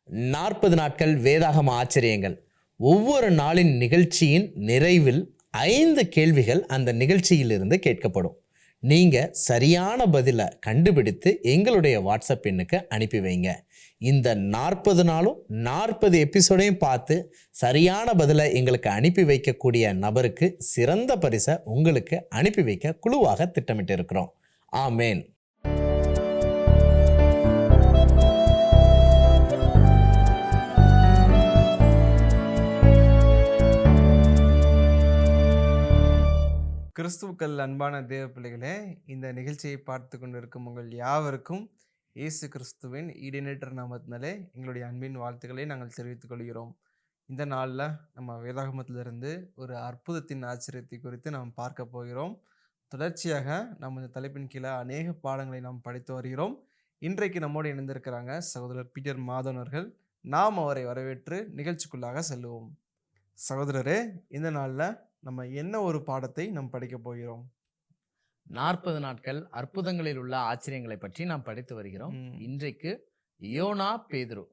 40 நாட்கள் வேதாகம ஆச்சரியங்கள். ஒவ்வொரு நாளின் நிகழ்ச்சியின் நிறைவில் 5 கேள்விகள் அந்த நிகழ்ச்சியிலிருந்து கேட்கப்படும். நீங்க சரியான பதிலை கண்டுபிடித்து எங்களுடைய வாட்ஸ்அப் எண்ணுக்கு அனுப்பி வைங்க. இந்த 40 நாளும் 40 எபிசோடையும் பார்த்து சரியான பதிலை எங்களுக்கு அனுப்பி வைக்கக்கூடிய நபருக்கு சிறந்த பரிசை உங்களுக்கு அனுப்பி வைக்க குழுவாக திட்டமிட்டு இருக்கிறோம். ஆமேன். கிறிஸ்துவுக்கள் அன்பான தேவ பிள்ளைகளே, இந்த நிகழ்ச்சியை பார்த்து கொண்டிருக்கும் உங்கள் யாவருக்கும் இயேசு கிறிஸ்துவின் ஈடினேட்டர் நாமத்தினாலே எங்களுடைய அன்பின் வாழ்த்துக்களை நாங்கள் தெரிவித்துக் கொள்கிறோம். இந்த நாளில் நம்ம வேதாகமத்திலிருந்து ஒரு அற்புதத்தின் ஆச்சரியத்தை குறித்து நாம் பார்க்க போகிறோம். தொடர்ச்சியாக நம்ம இந்த தலைப்பின் கீழே அநேக பாடங்களை நாம் படித்து வருகிறோம். இன்றைக்கு நம்மோடு இணைந்திருக்கிறாங்க சகோதரர் பீட்டர் மாதவன் அவர்கள். நாம் அவரை வரவேற்று நிகழ்ச்சிக்குள்ளாக செல்லுவோம். சகோதரரே, இந்த நாளில் நம்ம என்ன ஒரு பாடத்தை நாம் படிக்க போகிறோம்? 40 நாட்கள் அற்புதங்களில் உள்ள ஆச்சரியங்களை பற்றி நாம் படித்து வருகிறோம். இன்றைக்கு யோனா பேதுரு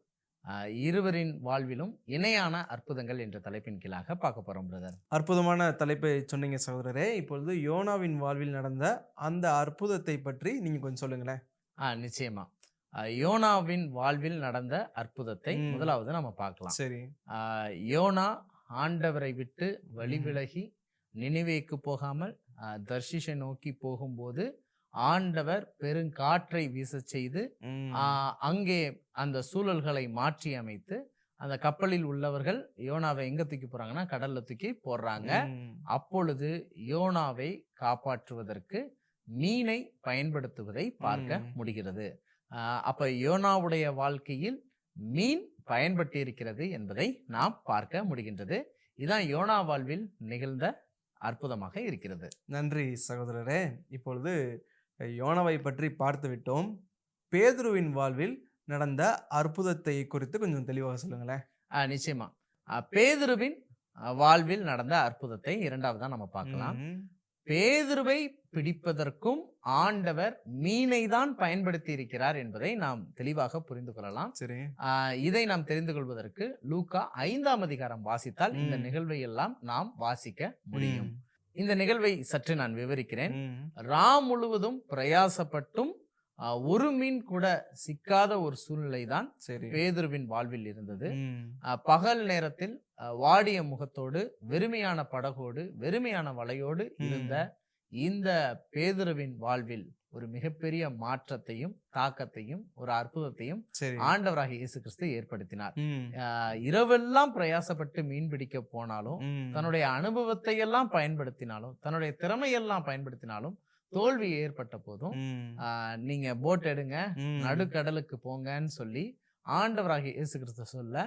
இருவரின் வாழ்விலும் இணையான அற்புதங்கள் என்ற தலைப்பின் கீழாக பார்க்க போறோம். பிரதர், அற்புதமான தலைப்பை சொன்னீங்க சகோதரரே. இப்பொழுது யோனாவின் வாழ்வில் நடந்த அந்த அற்புதத்தை பற்றி நீங்க கொஞ்சம் சொல்லுங்களேன். நிச்சயமா. யோனாவின் வாழ்வில் நடந்த அற்புதத்தை முதலாவது நம்ம பார்க்கலாம். சரி. யோனா ஆண்டவரை விட்டு வழி விலகி நினிவேக்கு போகாமல் தர்ஷிஷை நோக்கி போகும்போது ஆண்டவர் பெருங்காற்றை வீச செய்து அங்கே அந்த சூழல்களை மாற்றி அமைத்து அந்த கப்பலில் உள்ளவர்கள் யோனாவை எங்க தூக்கி போறாங்கன்னா கடல்ல தூக்கி போடுறாங்க. அப்பொழுது யோனாவை காப்பாற்றுவதற்கு மீனை பயன்படுத்துவதை பார்க்க முடிகிறது. அப்ப யோனாவுடைய வாழ்க்கையில் மீன் பயன்பட்டு இருக்கிறது என்பதை நாம் பார்க்க முடிகின்றது. இதுதான் யோனா வாழ்வில் நிகழ்ந்த அற்புதமாக இருக்கிறது. நன்றி சகோதரரே. இப்பொழுது யோனாவை பற்றி பார்த்து விட்டோம். பேதுருவின் வாழ்வில் நடந்த அற்புதத்தை குறித்து கொஞ்சம் தெளிவாக சொல்லுங்களேன். நிச்சயமா. பேதுருவின் வாழ்வில் நடந்த அற்புதத்தை இரண்டாவதா நம்ம பார்க்கலாம். பேதுருவை பிடிப்பதற்கும் ஆண்டவர் மீனை தான் பயன்படுத்தி இருக்கிறார் என்பதை நாம் தெளிவாக புரிந்து கொள்ளலாம். சரி. இதை நாம் தெரிந்து கொள்வதற்கு லூக்கா 5ஆம் அதிகாரம் வாசித்தால் இந்த நிகழ்வை எல்லாம் நாம் வாசிக்க முடியும். இந்த நிகழ்வை சற்று நான் விவரிக்கிறேன். முழுவதும் பிரயாசப்பட்டும் ஒரு மீன் கூட சிக்காத ஒரு சூழ்நிலை தான் பேதுருவின் வாழ்வில் இருந்தது. பகல் நேரத்தில் வாடிய முகத்தோடு வெறுமையான படகோடு வெறுமையான வலையோடு இருந்த இந்த பேதுருவின் வாழ்வில் ஒரு மிகப்பெரிய மாற்றத்தையும் தாக்கத்தையும் ஒரு அற்புதத்தையும் ஆண்டவராகிய இயேசு கிறிஸ்து ஏற்படுத்தினார். இரவெல்லாம் பிரயாசப்பட்டு மீன் பிடிக்க போனாலும், தன்னுடைய அனுபவத்தை எல்லாம் பயன்படுத்தினாலும், தன்னுடைய திறமையெல்லாம் பயன்படுத்தினாலும் தோல்வி ஏற்பட்ட போதும் நீங்க போட் எடுங்க, நடுக்கடலுக்கு போங்கன்னு சொல்லி ஆண்டவராகிய இயேசு கிறிஸ்து சொல்ல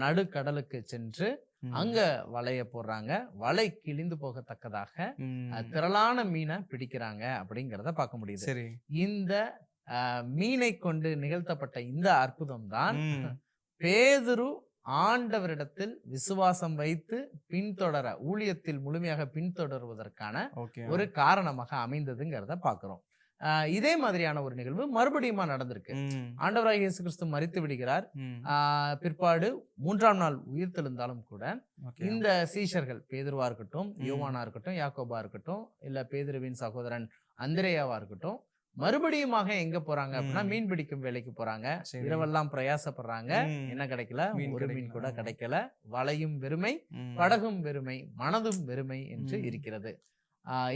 நடுக்கடலுக்கு சென்று அங்க வலைய போடுறாங்க. வலை கிழிந்து போகத்தக்கதாக திரளான மீனை பிடிக்கிறாங்க அப்படிங்கிறத பார்க்க முடியுது. இந்த மீனை கொண்டு நிகழ்த்தப்பட்ட இந்த அற்புதம் தான் பேதுரு ஆண்டவரிடத்தில் விசுவாசம் வைத்து பின்தொடர, ஊழியத்தில் முழுமையாக பின்தொடர்வதற்கான ஒரு காரணமாக அமைந்ததுங்கிறத பாக்குறோம். இதே மாதிரியான ஒரு நிகழ்வு மறுபடியும் நடந்திருக்கு. ஆண்டவராகிய இயேசு கிறிஸ்து மரித்து விடுகிறார். பிற்பாடு 3ஆம் நாள் உயிர் தெழுந்தாலும் கூட இந்த சீஷர்கள், பேதுருவா இருக்கட்டும், யோவானா இருக்கட்டும், யாக்கோபா இருக்கட்டும், இல்ல பேதுருவின் சகோதரன் அந்திரேயாவா இருக்கட்டும், மறுபடியுமாக எங்க போறாங்க அப்படின்னா மீன் பிடிக்கும் வேலைக்கு போறாங்க. இரவெல்லாம் பிரயாசப்படுறாங்க. என்ன கிடைக்கல? ஒரு மீன் கூட கிடைக்கல. வலையும் வெறுமை, படகும் வெறுமை, மனதும் வெறுமை என்று இருக்கிறது.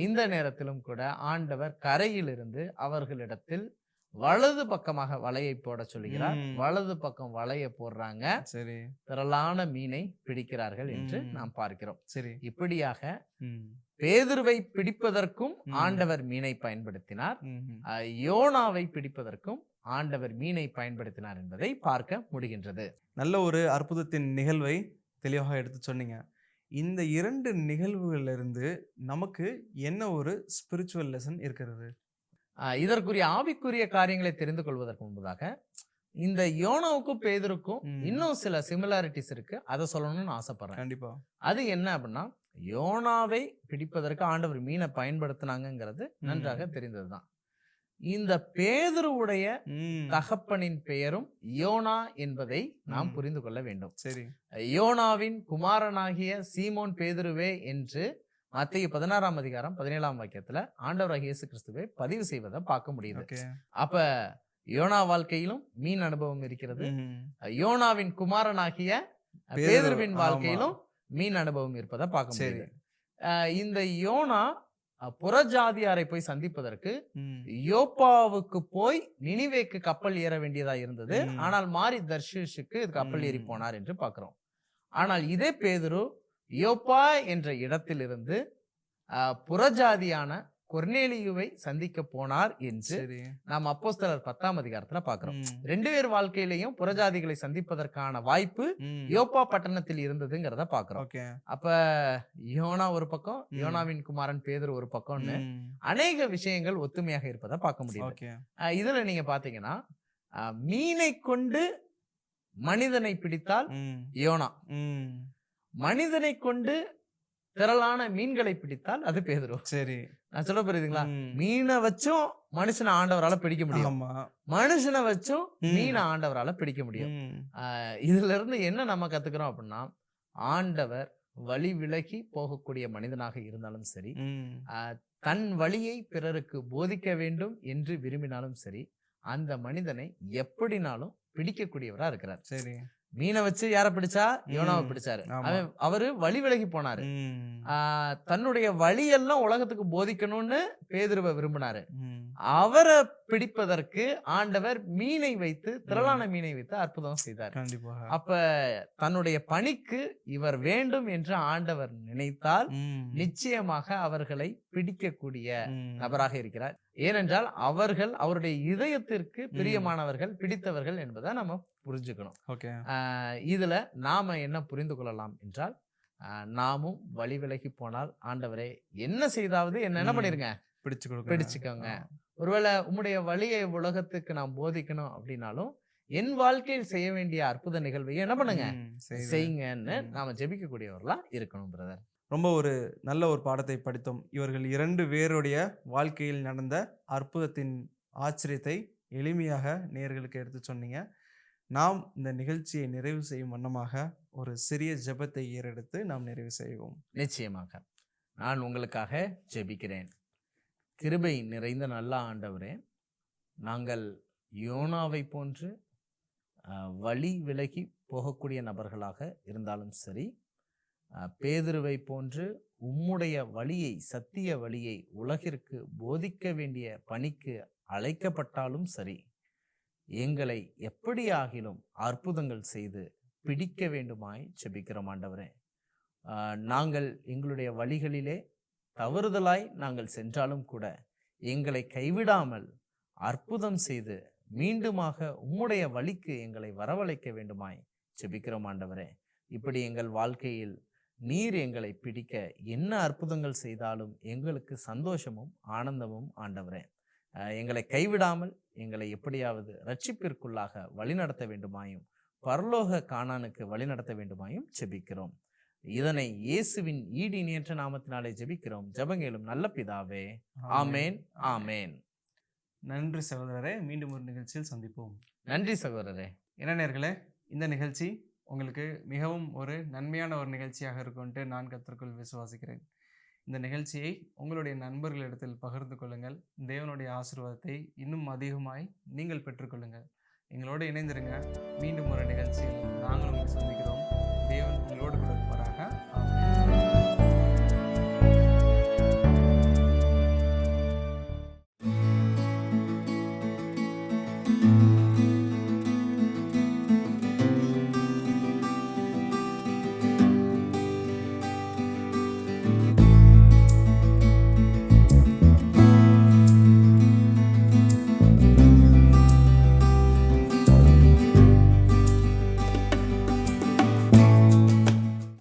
இந்த நேரத்திலும் கூட ஆண்டவர் கரையிலிருந்து அவர்களிடத்தில் வலது பக்கமாக வலையை போட சொல்லுகிறார். வலது பக்கம் வலையை போடுறாங்க. சரி. திரளான மீனை பிடிக்கிறார்கள் என்று நாம் பார்க்கிறோம். சரி. இப்படியாக பேதுருவை பிடிப்பதற்கும் ஆண்டவர் மீனை பயன்படுத்தினார். யோனாவை பிடிப்பதற்கும் ஆண்டவர் மீனை பயன்படுத்தினார் என்பதை பார்க்க முடிகின்றது. நல்ல ஒரு அற்புதத்தின் நிகழ்வை தெளிவாக எடுத்து சொன்னீங்க. இந்த 2 நிகழ்வுகளிலிருந்து நமக்கு என்ன ஒரு ஸ்பிரிச்சுவல் லெசன் இருக்கிறது? இதற்குரிய ஆவிக்குரிய காரியங்களை தெரிந்து கொள்வதற்கு முன்பதாக இந்த யோனாவுக்கும் பேதுருக்கும் இன்னும் சில சிமிலாரிட்டிஸ் இருக்கு. அதை சொல்லணும்னு ஆசைப்படுறேன். கண்டிப்பா. அது என்ன அப்படின்னா, யோனாவை பிடிப்பதற்கு ஆண்டவர் மீனை பயன்படுத்தினாங்கிறது நன்றாக தெரிந்ததுதான். இந்த பேதுருவுடைய ம். தகப்பனின் பெயரும் யோனா என்பதை நாம் ம். புரிந்து கொள்ள வேண்டும். சரி. யோனாவின் குமாரனாகிய சீமோன் பேதுருவே என்று மத்தேயு 16ஆம் அதிகாரம் 17ஆம் வாக்கியத்துல ஆண்டவராகிய இயேசு கிறிஸ்துவை பதிவு செய்வதை பார்க்க முடியுது. ஓகே. அப்ப யோனா வாழ்க்கையிலும் மீன் அனுபவம் இருக்கிறது. ம். யோனாவின் குமாரனாகிய பேதுரு, பேதுருவின் ஆமா. வாழ்க்கையிலும் மீன் அனுபவம் இருப்பதை பார்க்க சரி. முடியுது. இந்த யோனா புறஜாதியாரை போய் சந்திப்பதற்கு ம். யோப்பாவுக்கு போய் நினிவேக்கு கப்பல் ஏற வேண்டியதா இருந்தது. ம். ஆனால் மாறி தர்ஷீஷுக்கு கப்பல் ஏறி ம். போனார் என்று பார்க்கிறோம். ஆனால் இதே பேதுரு யோப்பா என்ற இடத்திலிருந்து புறஜாதியான கொர்நேலியுவை சந்திக்க போனார் என்று சரி. நாம் அப்போஸ்தலர் 10ஆம் அதிகாரத்துல பார்க்கிறோம். ம். 2 பேர் வாழ்க்கையிலையும் புறஜாதிகளை சந்திப்பதற்கான வாய்ப்பு ம். யோப்பா பட்டணத்தில் இருந்ததுங்கிறத பார்க்கிறோம். ஓகே. அப்ப யோனா ஒரு பக்கம், யோனாவின் குமாரன் பேதுரு ஒரு பக்கம்னு ம். அநேக விஷயங்கள் ஒத்துமையாக இருப்பதை பார்க்க முடியுது. ஓகே. இதுல நீங்க பாத்தீங்கன்னா மீனை கொண்டு மனிதனை பிடித்தால் ம். யோனா, ம். மனிதனை கொண்டு திரளான மீன்களை பிடித்தால் அது பேதுரு. சரி. நான் சொல்ல புரியுதுங்களா? ம். மீனை வச்சும் மனுஷனை ஆண்டவரால பிடிக்க முடியும், ஆமா. மனுஷனை வச்சும் ம். மீனை ஆண்டவரால பிடிக்க முடியும். ம். இதுல இருந்து என்ன நம்ம கத்துக்கிறோம் அப்படின்னா, ஆண்டவர் வழி விலகி போகக்கூடிய மனிதனாக இருந்தாலும் சரி, ம். தன் வழியை பிறருக்கு போதிக்க வேண்டும் என்று விரும்பினாலும் சரி, அந்த மனிதனை எப்படினாலும் பிடிக்கக்கூடியவரா இருக்கிறார். சரி. மீனை வச்சு யாரை பிடிச்சா? யோனாவை ம். பிடிச்சாரு. ஆமா. அவரு வழி விலகி போனாரு. ம். தன்னுடைய வழியெல்லாம் உலகத்துக்கு போதிக்கணும்னு பேதுருவை விரும்பினாரு. ம். அவரை பிடிப்பதற்கு ஆண்டவர் மீனை வைத்து, திரளான மீனை வைத்து அற்புதம் செய்தார். கண்டிப்பாக. அப்ப தன்னுடைய பணிக்கு இவர் வேண்டும் என்று ஆண்டவர் நினைத்தால் ம். நிச்சயமாக அவர்களை பிடிக்கக்கூடிய ம். நபராக இருக்கிறார். ஏனென்றால் அவர்கள் அவருடைய இதயத்திற்கு பிரியமானவர்கள், பிடித்தவர்கள் என்பதை நம்ம புரிஞ்சுக்கணும். ஓகே. இதுல நாம என்ன புரிந்து கொள்ளலாம் என்றால், நாமும் வழி விலகி போனால் ஆண்டவரே என்ன செய்தாவது என்ன பண்ணிருங்க, பிடிச்சுக்கோங்க. ஒருவேளை உம்முடைய வழியை உலகத்துக்கு நாம் போதிக்கணும் அப்படின்னாலும் என் வாழ்க்கையில் செய்ய வேண்டிய அற்புத நிகழ்வை என்ன பண்ணுங்க, செய்யுங்கன்னு நாம ஜெபிக்கக்கூடியவர்களா இருக்கணும் பிரதர். ரொம்ப ஒரு நல்ல ஒரு பாடத்தை படித்தோம். இவர்கள் 2 பேருடைய வாழ்க்கையில் நடந்த அற்புதத்தின் ஆச்சரியத்தை எளிமையாக நேயர்களுக்கு எடுத்து சொன்னீங்க. நாம் இந்த நிகழ்ச்சியை நிறைவு செய்யும் வண்ணமாக ஒரு சிறிய ஜெபத்தை ஏறெடுத்து நாம் நிறைவு செய்வோம். நிச்சயமாக நான் உங்களுக்காக ஜெபிக்கிறேன். கிருபை நிறைந்த நல்ல ஆண்டவரே, நாங்கள் யோனாவை போன்று வழி விலகி போகக்கூடிய நபர்களாக இருந்தாலும் சரி, பேதுருவை போன்று உம்முடைய வழியை, சத்திய வழியை உலகிற்கு போதிக்க வேண்டிய பணிக்கு அழைக்கப்பட்டாலும் சரி, எங்களை எப்படியாகிலும் அற்புதங்கள் செய்து பிடிக்க வேண்டுமாய் ஜெபிக்கிறோம் ஆண்டவரே. நாங்கள் எங்களுடைய வழிகளிலே தவறுதலாய் நாங்கள் சென்றாலும் கூட எங்களை கைவிடாமல் அற்புதம் செய்து மீண்டுமாக உம்முடைய வழிக்கு எங்களை வரவழைக்க வேண்டுமாய் ஜெபிக்கிறோம் ஆண்டவரே. இப்படி எங்கள் வாழ்க்கையில் நீர் எங்களை பிடிக்க என்ன அற்புதங்கள் செய்தாலும் எங்களுக்கு சந்தோஷமும் ஆனந்தமும் ஆண்டவரே. எங்களை கைவிடாமல் எங்களை எப்படியாவது ரட்சிப்பிற்குள்ளாக வழிநடத்த வேண்டுமாயும், பரலோக கானானுக்கு வழிநடத்த வேண்டுமாயும் ஜெபிக்கிறோம். இதனை இயேசுவின் ஈடு இணையற்ற நாமத்தினாலே ஜெபிக்கிறோம். ஜெபங்களும் நல்ல பிதாவே. ஆமேன், ஆமேன். நன்றி சகோதரரே. மீண்டும் ஒரு நிகழ்ச்சியில் சந்திப்போம். நன்றி சகோதரரே. என்ன நேயர்களே, இந்த நிகழ்ச்சி உங்களுக்கு மிகவும் ஒரு நன்மையான ஒரு நிகழ்ச்சியாக இருக்கும்ட்டு நான் கர்த்தருக்குள் விசுவாசிக்கிறேன். இந்த நிகழ்ச்சியை உங்களுடைய நண்பர்களிடத்தில் பகிர்ந்து கொள்ளுங்கள். தேவனுடைய ஆசீர்வாதத்தை இன்னும் அதிகமாய் நீங்கள் பெற்றுக்கொள்ளுங்கள். எங்களோடு இணைந்திருங்க. மீண்டும் ஒரு நிகழ்ச்சியில்